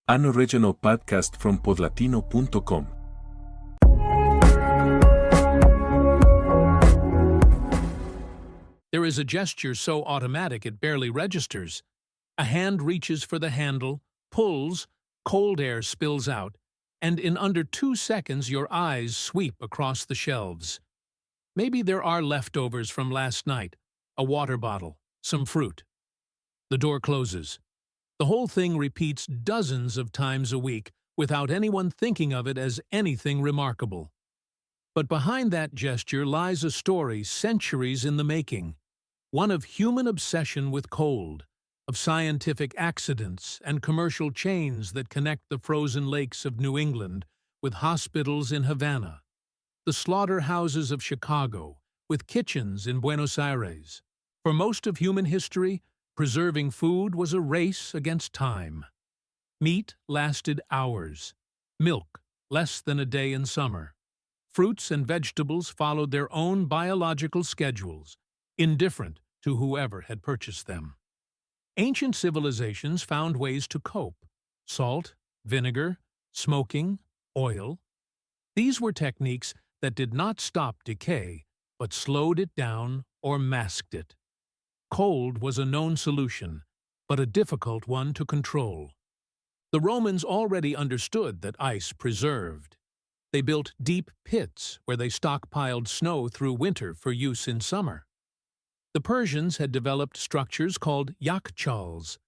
An original podcast from podlatino.com. There is a gesture so automatic it barely registers. A hand reaches for the handle, pulls, cold air spills out, and in under 2 seconds your eyes sweep across the shelves. Maybe there are leftovers from last night, a water bottle, some fruit. The door closes. The whole thing repeats dozens of times a week without anyone thinking of it as anything remarkable. But behind that gesture lies a story centuries in the making, one of human obsession with cold, of scientific accidents and commercial chains that connect the frozen lakes of New England with hospitals in Havana, the slaughterhouses of Chicago with kitchens in Buenos Aires. For most of human history, preserving food was a race against time. Meat lasted hours. Milk, less than a day in summer. Fruits and vegetables followed their own biological schedules, indifferent to whoever had purchased them. Ancient civilizations found ways to cope: salt, vinegar, smoking, oil. These were techniques that did not stop decay, but slowed it down or masked it. Cold was a known solution, but a difficult one to control. The Romans already understood that ice preserved. They built deep pits where they stockpiled snow through winter for use in summer. The Persians had developed structures called yakhchals,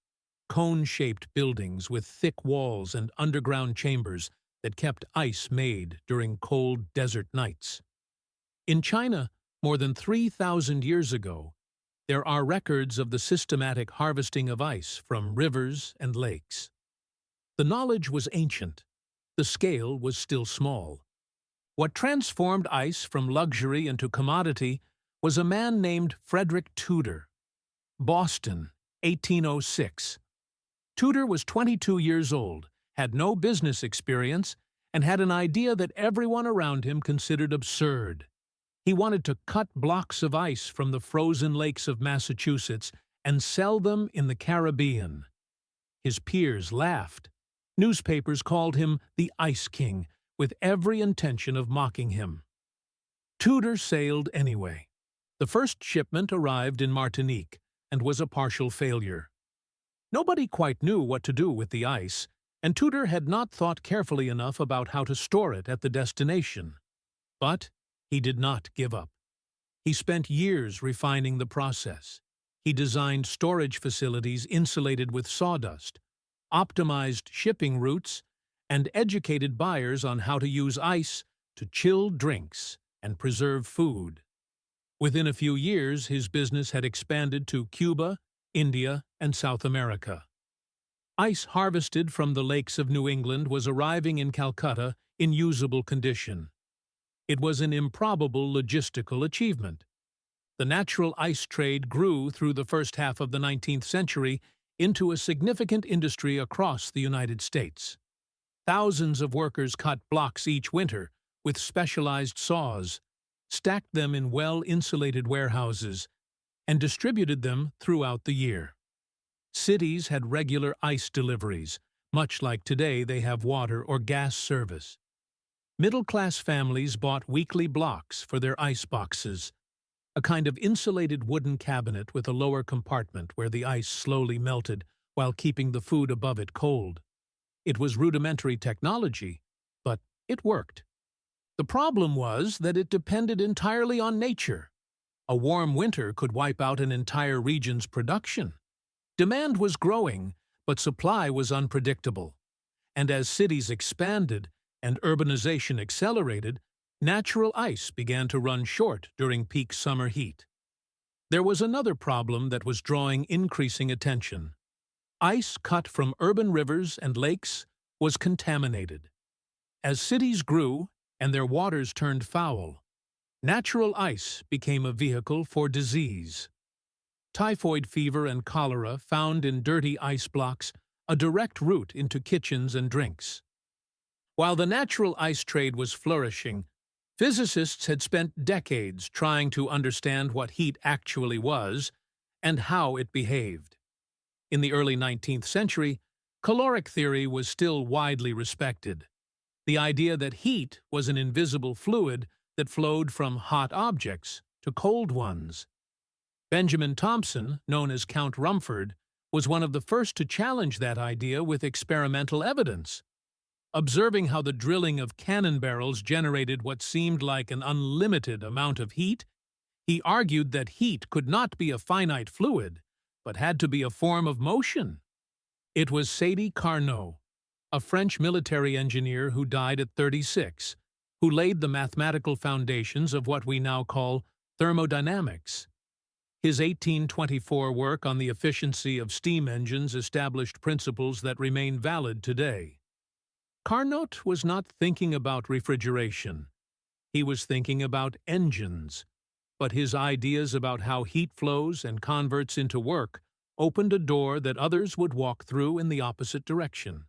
cone-shaped buildings with thick walls and underground chambers that kept ice made during cold desert nights. In China, more than 3,000 years ago, there are records of the systematic harvesting of ice from rivers and lakes. The knowledge was ancient. The scale was still small. What transformed ice from luxury into commodity was a man named Frederick Tudor. Boston, 1806. Tudor was 22 years old, had no business experience, and had an idea that everyone around him considered absurd. He wanted to cut blocks of ice from the frozen lakes of Massachusetts and sell them in the Caribbean. His peers laughed. Newspapers called him the Ice King, with every intention of mocking him. Tudor sailed anyway. The first shipment arrived in Martinique and was a partial failure. Nobody quite knew what to do with the ice, and Tudor had not thought carefully enough about how to store it at the destination. But he did not give up. He spent years refining the process. He designed storage facilities insulated with sawdust, optimized shipping routes, and educated buyers on how to use ice to chill drinks and preserve food. Within a few years, his business had expanded to Cuba, India, and South America. Ice harvested from the lakes of New England was arriving in Calcutta in usable condition. It was an improbable logistical achievement. The natural ice trade grew through the first half of the 19th century into a significant industry across the United States. Thousands of workers cut blocks each winter with specialized saws, stacked them in well-insulated warehouses, and distributed them throughout the year. Cities had regular ice deliveries, much like today they have water or gas service. Middle-class families bought weekly blocks for their ice boxes, a kind of insulated wooden cabinet with a lower compartment where the ice slowly melted while keeping the food above it cold. It was rudimentary technology, but it worked. The problem was that it depended entirely on nature. A warm winter could wipe out an entire region's production. Demand was growing, but supply was unpredictable. And as cities expanded and urbanization accelerated, natural ice began to run short during peak summer heat. There was another problem that was drawing increasing attention. Ice cut from urban rivers and lakes was contaminated. As cities grew and their waters turned foul, natural ice became a vehicle for disease. Typhoid fever and cholera found in dirty ice blocks a direct route into kitchens and drinks. While the natural ice trade was flourishing, physicists had spent decades trying to understand what heat actually was and how it behaved. In the early 19th century, Caloric theory was still widely respected. The idea that heat was an invisible fluid that flowed from hot objects to cold ones. Benjamin Thompson, known as Count Rumford, was one of the first to challenge that idea with experimental evidence. Observing how the drilling of cannon barrels generated what seemed like an unlimited amount of heat, he argued that heat could not be a finite fluid, but had to be a form of motion. It was Sadi Carnot, a French military engineer who died at 36, who laid the mathematical foundations of what we now call thermodynamics. His 1824 work on the efficiency of steam engines established principles that remain valid today. Carnot was not thinking about refrigeration. He was thinking about engines. But his ideas about how heat flows and converts into work opened a door that others would walk through in the opposite direction.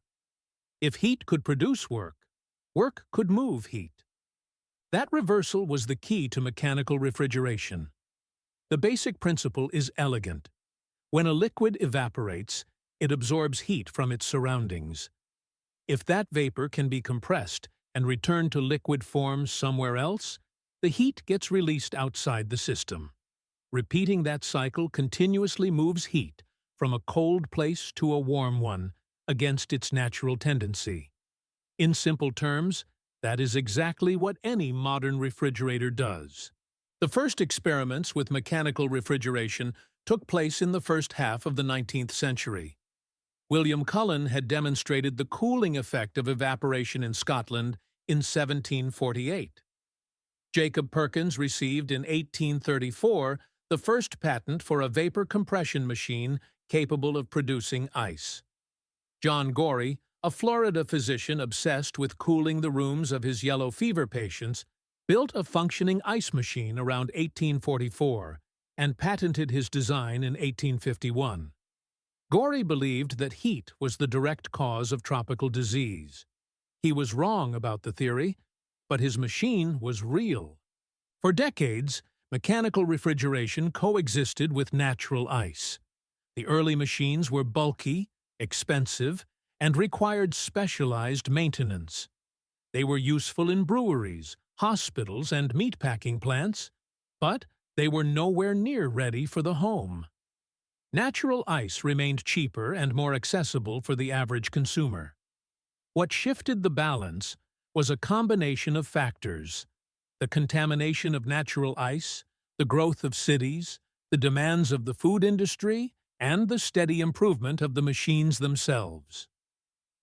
If heat could produce work, work could move heat. That reversal was the key to mechanical refrigeration. The basic principle is elegant. When a liquid evaporates, it absorbs heat from its surroundings. If that vapor can be compressed and returned to liquid form somewhere else, the heat gets released outside the system. Repeating that cycle continuously moves heat from a cold place to a warm one against its natural tendency. In simple terms, that is exactly what any modern refrigerator does. The first experiments with mechanical refrigeration took place in the first half of the 19th century. William Cullen had demonstrated the cooling effect of evaporation in Scotland in 1748. Jacob Perkins received in 1834 the first patent for a vapor compression machine capable of producing ice. John Gorey, a Florida physician obsessed with cooling the rooms of his yellow fever patients, built a functioning ice machine around 1844 and patented his design in 1851. Gorey believed that heat was the direct cause of tropical disease. He was wrong about the theory, but his machine was real. For decades, mechanical refrigeration coexisted with natural ice. The early machines were bulky, expensive, and required specialized maintenance. They were useful in breweries, hospitals, and meatpacking plants, but they were nowhere near ready for the home. Natural ice remained cheaper and more accessible for the average consumer. What shifted the balance was a combination of factors: the contamination of natural ice, the growth of cities, the demands of the food industry, and the steady improvement of the machines themselves.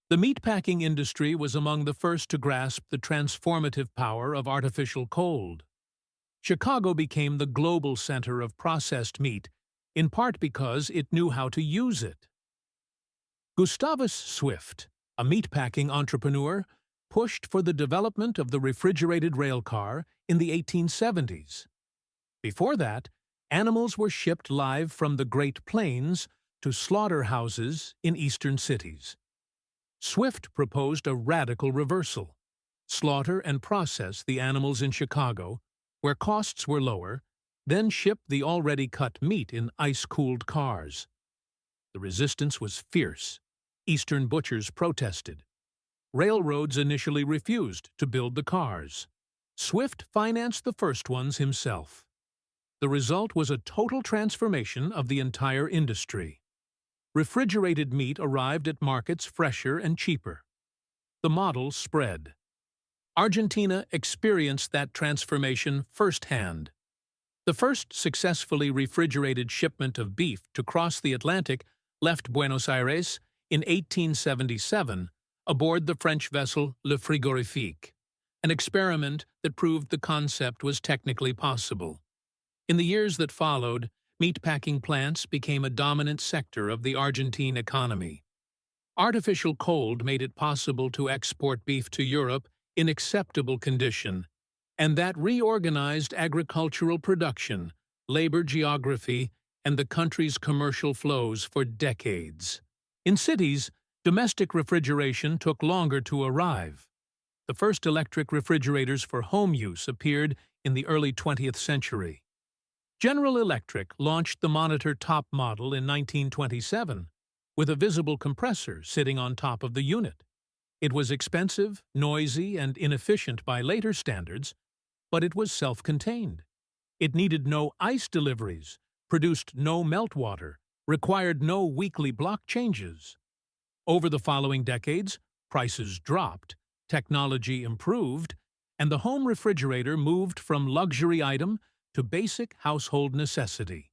The meatpacking industry was among the first to grasp the transformative power of artificial cold. Chicago became the global center of processed meat, in part because it knew how to use it. Gustavus Swift, a meatpacking entrepreneur, pushed for the development of the refrigerated railcar in the 1870s. Before that, animals were shipped live from the Great Plains to slaughterhouses in eastern cities. Swift proposed a radical reversal: slaughter and process the animals in Chicago, where costs were lower, then ship the already cut meat in ice-cooled cars. The resistance was fierce. Eastern butchers protested. Railroads initially refused to build the cars. Swift financed the first ones himself. The result was a total transformation of the entire industry. Refrigerated meat arrived at markets fresher and cheaper. The model spread. Argentina experienced that transformation firsthand. The first successfully refrigerated shipment of beef to cross the Atlantic left Buenos Aires in 1877 aboard the French vessel Le Frigorifique, an experiment that proved the concept was technically possible. In the years that followed, meatpacking plants became a dominant sector of the Argentine economy. Artificial cold made it possible to export beef to Europe in acceptable condition, and that reorganized agricultural production, labor geography, and the country's commercial flows for decades. In cities, domestic refrigeration took longer to arrive. The first electric refrigerators for home use appeared in the early 20th century. General Electric launched the Monitor top model in 1927, with a visible compressor sitting on top of the unit. It was expensive, noisy, and inefficient by later standards, but it was self-contained. It needed no ice deliveries, produced no meltwater, required no weekly block changes. Over the following decades, prices dropped, technology improved, and the home refrigerator moved from luxury item to basic household necessity.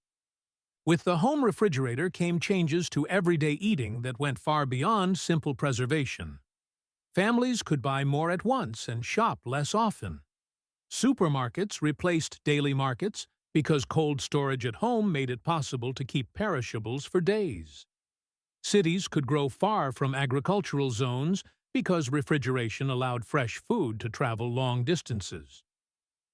With the home refrigerator came changes to everyday eating that went far beyond simple preservation. Families could buy more at once and shop less often. Supermarkets replaced daily markets because cold storage at home made it possible to keep perishables for days. Cities could grow far from agricultural zones because refrigeration allowed fresh food to travel long distances.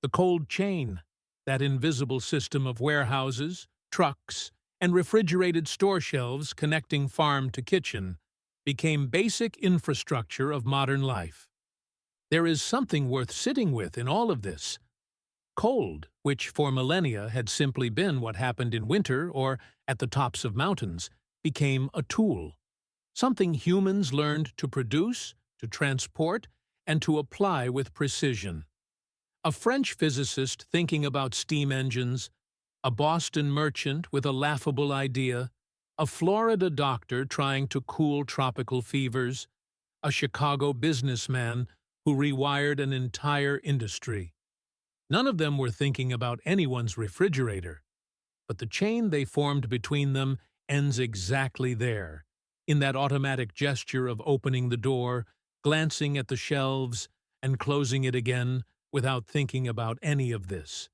The cold chain, that invisible system of warehouses, trucks, and refrigerated store shelves connecting farm to kitchen, became basic infrastructure of modern life. There is something worth sitting with in all of this. Cold, which for millennia had simply been what happened in winter or at the tops of mountains, became a tool. Something humans learned to produce, to transport, and to apply with precision. A French physicist thinking about steam engines, a Boston merchant with a laughable idea, a Florida doctor trying to cool tropical fevers, a Chicago businessman who rewired an entire industry. None of them were thinking about anyone's refrigerator, but the chain they formed between them ends exactly there, in that automatic gesture of opening the door, glancing at the shelves, and closing it again without thinking about any of this.